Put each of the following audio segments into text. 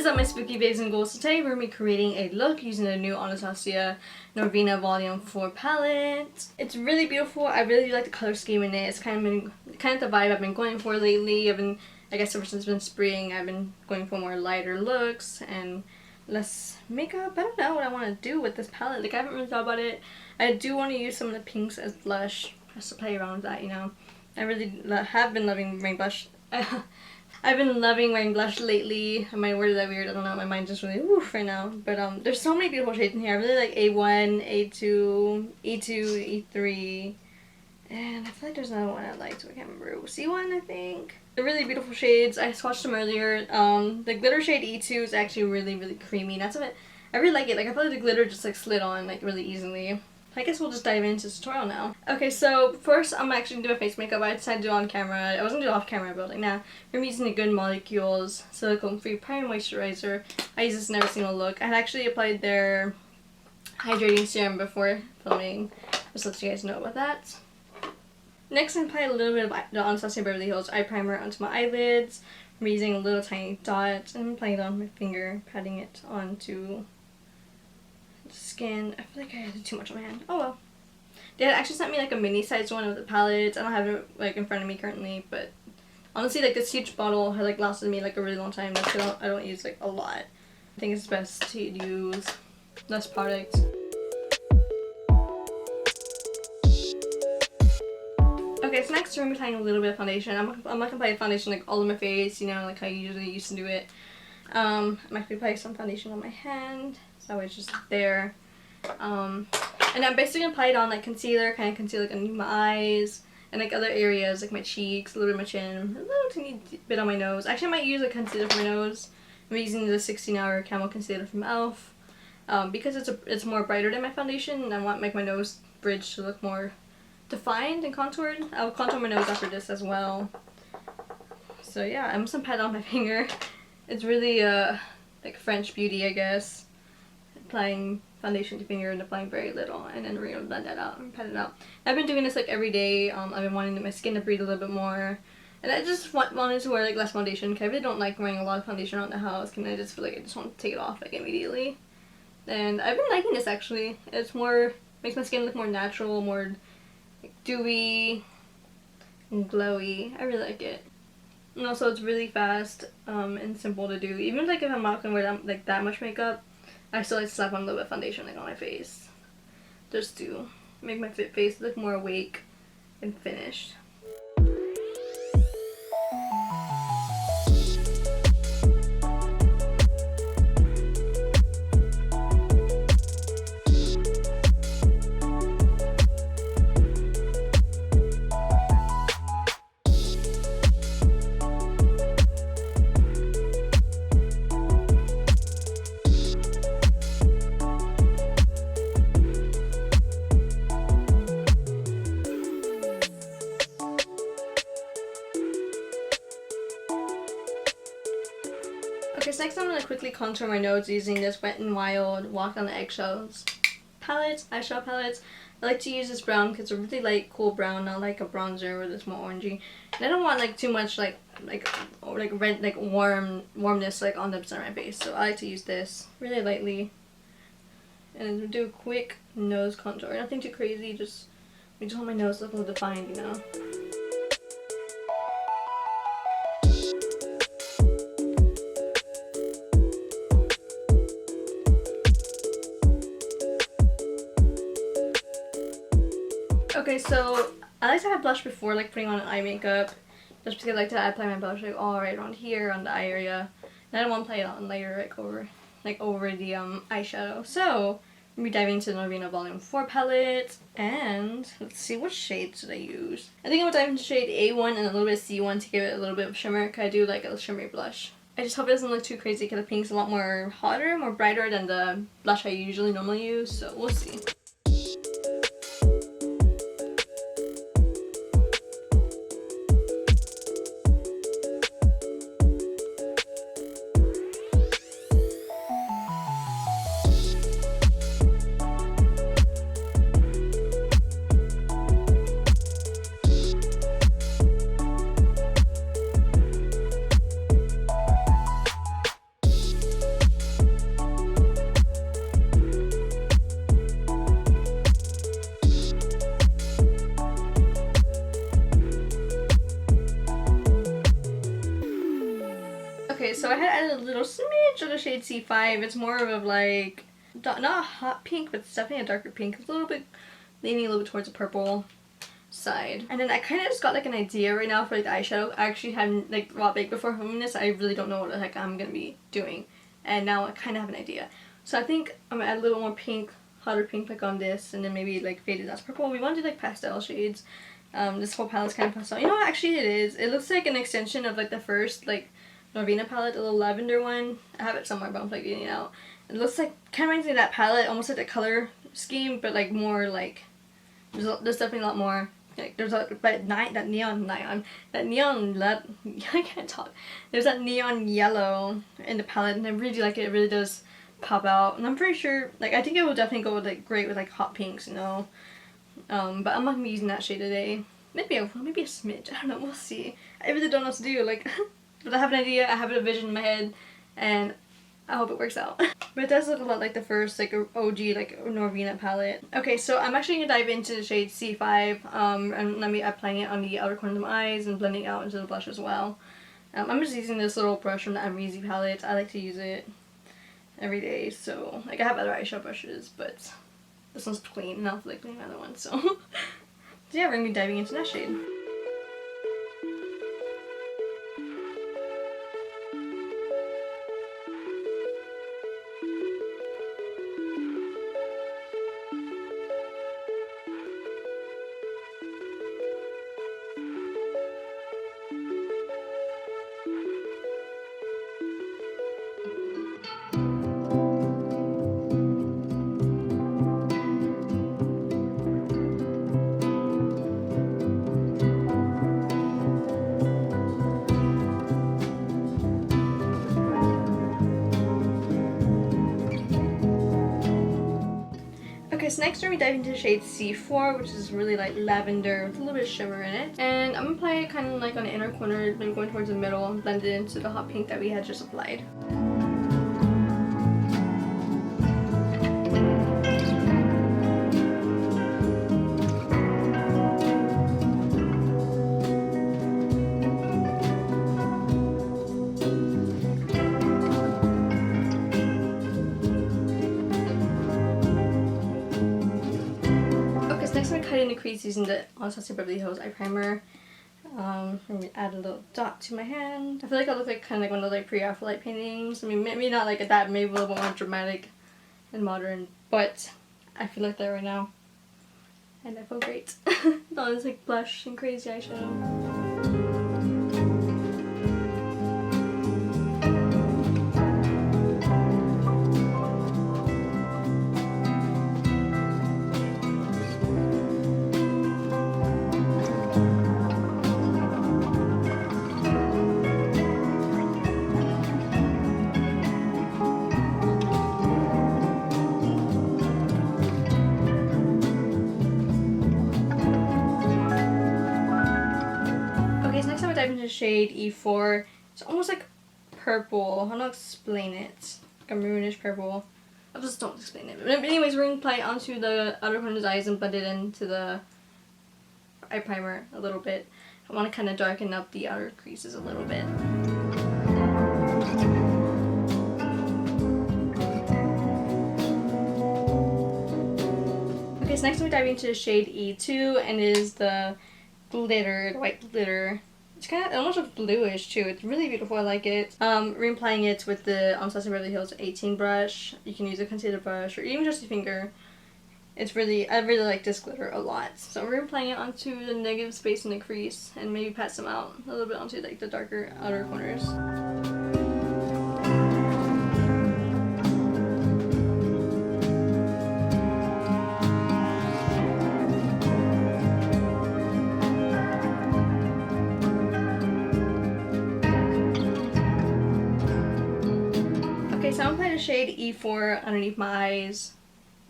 is up, my spooky babes and ghouls? Today we're going to be creating a look using the new Artistry Norvina Volume 4 palette. It's really beautiful. I really do like the color scheme in it. It's kind of the vibe I've been going for lately. I guess ever since it's been spring, I've been going for more lighter looks and less makeup. I don't know what I want to do with this palette. Like, I haven't really thought about it. I do want to use some of the pinks as blush just to play around with that, you know. I really have been loving wearing blush. I've been loving wearing blush lately. I might word that weird, I don't know, my mind's just really woof right now. But there's so many beautiful shades in here. I really like A1, A2, E2, E3, and I feel like there's another one I like, so I can't remember. C1, I think. They're really beautiful shades. I swatched them earlier. The glitter shade E2 is actually really, really creamy. That's what I really like it. Like, I feel like the glitter just like slid on like really easily. I guess we'll just dive into this tutorial now. Okay, so first I'm actually gonna do my face makeup. I decided to do it on camera. I wasn't doing it off camera, but like, nah. I'm using the Good Molecules Silicone Free Primer Moisturizer. I use this in every single look. I had actually applied their hydrating serum before filming, just to let you guys know about that. Next, I applied a little bit of the Anastasia Beverly Hills eye primer onto my eyelids. I'm using a little tiny dot, and I'm applying it on my finger, patting it onto skin. I feel like I did too much on my hand. Oh well. They had actually sent me like a mini sized one of the palettes. I don't have it like in front of me currently, but honestly, like, this huge bottle had like lasted me like a really long time. That's because I don't use like a lot. I think it's best to use less product. Okay, so next we're gonna be applying a little bit of foundation. I'm not gonna apply foundation like all over my face, you know, like how I usually used to do it. I'm actually applying some foundation on my hand. So it's just there. And I'm basically gonna apply it on like concealer, kind of conceal like under my eyes and like other areas like my cheeks, a little bit of my chin, a little teeny bit on my nose. Actually, I might use a concealer for my nose. I'm using the 16-hour Camo Concealer from e.l.f. Because it's more brighter than my foundation, and I want like my nose bridge to look more defined and contoured. I'll contour my nose after this as well. So yeah, I'm just gonna pat it on my finger. It's really like French beauty, I guess. Applying foundation to finger and applying very little, and then we're gonna blend that out and pat it out. I've been doing this like every day. I've been wanting my skin to breathe a little bit more, and I just wanted to wear like less foundation because I really don't like wearing a lot of foundation around the house, and I just feel like I just want to take it off like immediately. And I've been liking this actually. It's more, makes my skin look more natural, more like dewy and glowy. I really like it. And also it's really fast and simple to do. Even like if I'm not gonna wear like that much makeup, I still like to slap on a little bit of foundation like on my face, just to make my face look more awake and finished. Okay, so next I'm going to quickly contour my nose using this Wet n Wild Walk on the Eggshells palette, eyeshadow palette. I like to use this brown because it's a really light, cool brown, not like a bronzer where it's more orangey. And I don't want like too much like red, like warmness like on the center of my face. So I like to use this really lightly and do a quick nose contour. Nothing too crazy, just want my nose to look a little defined, you know. Okay, so I like to have blush before like putting on eye makeup, just because I like to apply my blush like all right around here on the eye area, and I don't want to play it on layer like over the eyeshadow. So we'll be diving into the Norvina Volume 4 palette, and let's see what shades did I use. I think I'm gonna dive into shade A1 and a little bit of C1 to give it a little bit of shimmer, because I do like a shimmery blush. I just hope it doesn't look too crazy because the pink's a lot more hotter, more brighter than the blush I normally use, so we'll see. smidge of the shade C5. It's more of like, not a hot pink, but it's definitely a darker pink. It's a little bit leaning a little bit towards the purple side. And then I kind of just got like an idea right now for like the eyeshadow. I actually hadn't like thought big before filming this. I really don't know what the heck I'm gonna be doing, and now I kind of have an idea. So I think I'm gonna add a little more pink, hotter pink like on this, and then maybe like fade it as purple. We want to do like pastel shades. This whole palette's kind of pastel. You know what, actually it is. It looks like an extension of like the first like Norvina palette, the little lavender one. I have it somewhere but I'm like getting it out. It looks like, kind of reminds me of that palette, almost like the color scheme, but like more like, there's definitely a lot more. Like, there's a, but that neon, I can't talk. There's that neon yellow in the palette, and I really like it. It really does pop out, and I'm pretty sure, like, I think it will definitely go with, like, great with, like, hot pinks, you know. But I'm not gonna be using that shade today. Maybe a smidge. I don't know. We'll see. I really don't know what to do. Like, but I have an idea. I have a vision in my head, and I hope it works out. But it does look a lot like the first like OG like Norvina palette. Okay, so I'm actually gonna dive into the shade C5 and let me applying it on the outer corner of my eyes and blending out into the blush as well. I'm just using this little brush from the I'm Easy palette. I like to use it every day, so like I have other eyeshadow brushes, but this one's clean and I don't feel like cleaning my other one, so so yeah, we're gonna be diving into that shade. Okay, so next we're going to dive into the shade C4, which is really like lavender with a little bit of shimmer in it. And I'm going to apply it kind of like on the inner corner, maybe going towards the middle, and blend it into the hot pink that we had just applied. In the crease using the Artistry Beverly Hills eye primer. I'm gonna add a little dot to my hand. I feel like I look like kind of like one of those like pre-Afro paintings. I mean, maybe not like that, maybe a little bit more dramatic and modern, but I feel like that right now, and I feel great. All this like blush and crazy eyeshadow. Into shade E4. It's almost like purple. How do I explain it? Like a maroonish purple. I just don't explain it. But anyways, we're going to apply it onto the outer corner of the eyes and blend it into the eye primer a little bit. I want to kind of darken up the outer creases a little bit. Okay, so next we're diving into the shade E2, and it is the glitter, the white glitter. It's kind of, it almost looks bluish too. It's really beautiful. I like it. Reapplying it with the Artistry Beverly Hills 18 brush. You can use a concealer brush or even just your finger. It's really, I really like this glitter a lot. So I'm reapplying it onto the negative space in the crease and maybe pat some out a little bit onto like the darker outer corners. So I'm applying the shade E4 underneath my eyes,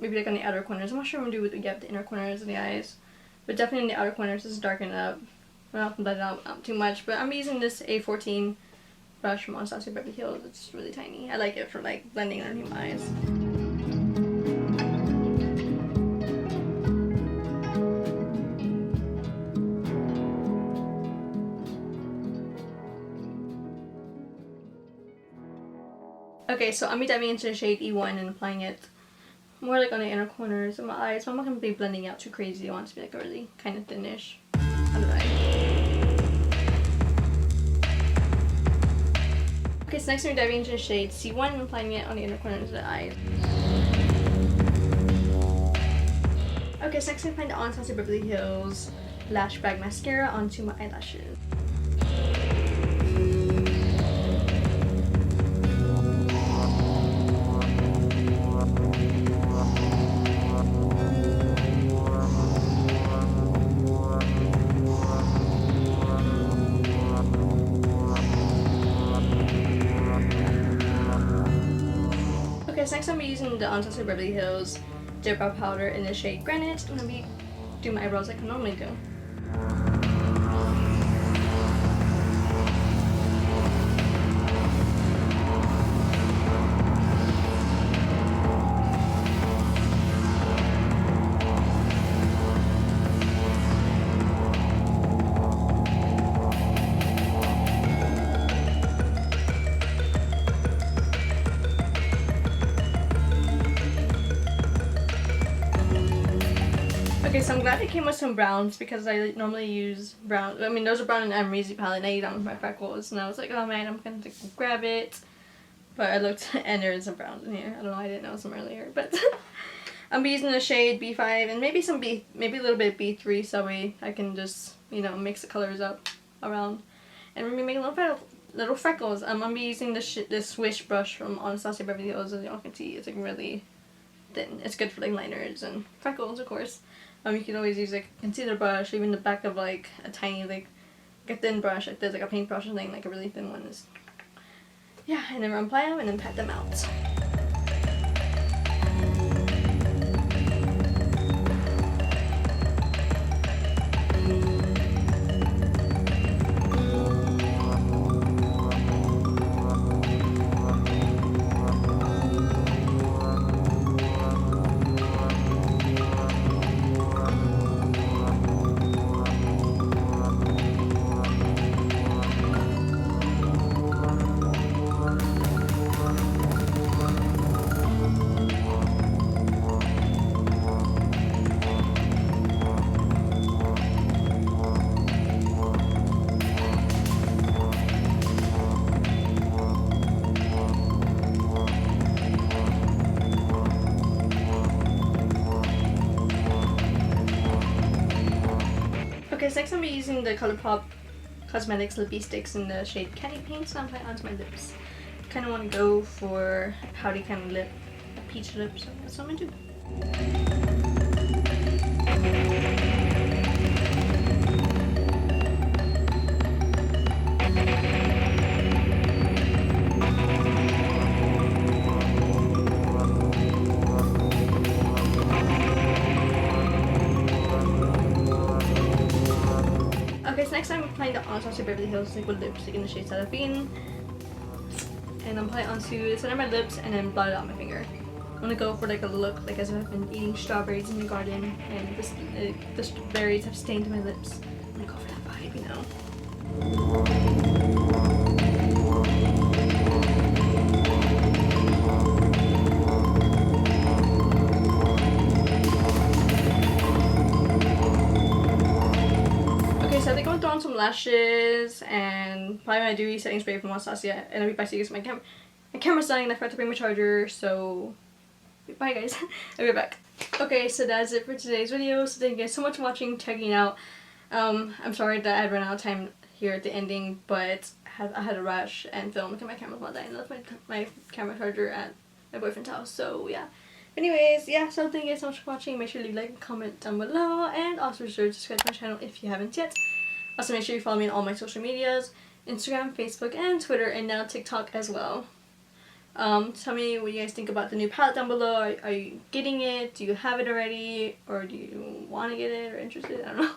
maybe like on the outer corners. I'm not sure what I'm going to do with the inner corners of the eyes, but definitely in the outer corners. This is darken up. I'm not going to blend it out too much, but I'm using this A14 brush from Artistry Beverly Hills. It's really tiny. I like it for like blending underneath my eyes. Okay, so I'm be diving into the shade E1 and applying it more like on the inner corners of my eyes. So I'm not going to be blending out too crazy. I want it to be like a really kind of thinnish under the eye. Okay, so next I'm diving into the shade C1 and applying it on the inner corners of the eyes. Okay, so next I'm applying the Anastasia Beverly Hills Lash Bag Mascara onto my eyelashes. Okay, so next I'm using the Artistry Beverly Hills Dip Brow Powder in the shade Granite. I'm going to be doing my eyebrows like I normally do. Okay, so I'm glad it came with some browns because I normally use brown. I mean, those are brown in the Amazing palette, and I use them with my freckles. And I was like, oh man, I'm gonna grab it. But I looked and there is some browns in here. I don't know, I didn't know some earlier. But I'm using the shade B5 and maybe maybe a little bit of B3 so I can just, you know, mix the colors up around. And we're making little freckles. I'm gonna be using this Swish brush from Anastasia Beverly Hills, as y'all can see. It's like really thin. It's good for like liners and freckles, of course. You can always use like a concealer brush, or even the back of like a tiny like a thin brush, like there's like a paintbrush or something, like a really thin one is. Yeah, and then apply them and then pat them out. Okay, so next I'm using the ColourPop Cosmetics Lippy Sticks in the shade Candy Paint, so I'm putting it onto my lips. Kind of want to go for a pouty kind of lip, a peach lip, so that's what I'm going to do. Okay, so next I'm applying the Anastasia Beverly Hills Liquid Lipstick in the shade Serafine. And I'm applying it onto the center of my lips and then blot it on my finger. I'm gonna go for like a look like as if I've been eating strawberries in the garden and the berries have stained my lips. I'm gonna go for that vibe, you know. So I think I'm gonna throw on some lashes and apply my dewy setting spray from Anastasia, and I'll be back to use my camera's dying and I forgot to bring my charger, so bye guys. I'll be back. Okay, so that's it for today's video. So thank you guys so much for watching, checking out. I'm sorry that I had run out of time here at the ending, but I had a rush and film because my camera was not dying. I left my camera charger at my boyfriend's house, so yeah. Anyways, yeah, so thank you guys so much for watching. Make sure to leave a like and comment down below, and also be sure to subscribe to my channel if you haven't yet. Also make sure you follow me on all my social medias, Instagram, Facebook, and Twitter, and now TikTok as well. Tell me what you guys think about the new palette down below. Are you getting it? Do you have it already? Or do you want to get it or interested? I don't know.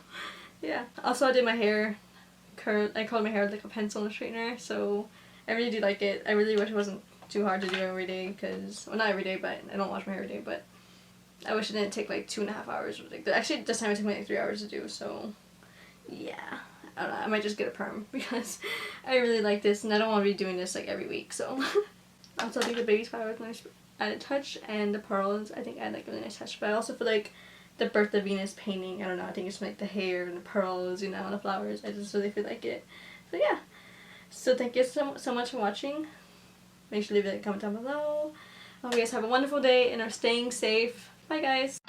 Yeah. Also I did my hair, I curled my hair with like a pencil and a straightener, so I really do like it. I really wish it wasn't too hard to do every day because, well, not every day, but I don't wash my hair every day, but I wish it didn't take like 2.5 hours. Like, actually this time it took me like 3 hours to do, so yeah. I don't know, I might just get a perm because I really like this and I don't want to be doing this like every week, so Also, I think the baby's flower is nice added touch, and the pearls I think add like a really nice touch. But I also feel like the Birth of Venus painting, I don't know, I think it's like the hair and the pearls, you know, and the flowers. I just really feel like it. So yeah. So thank you so much for watching. Make sure to leave a comment down below. I hope you guys have a wonderful day and are staying safe. Bye guys.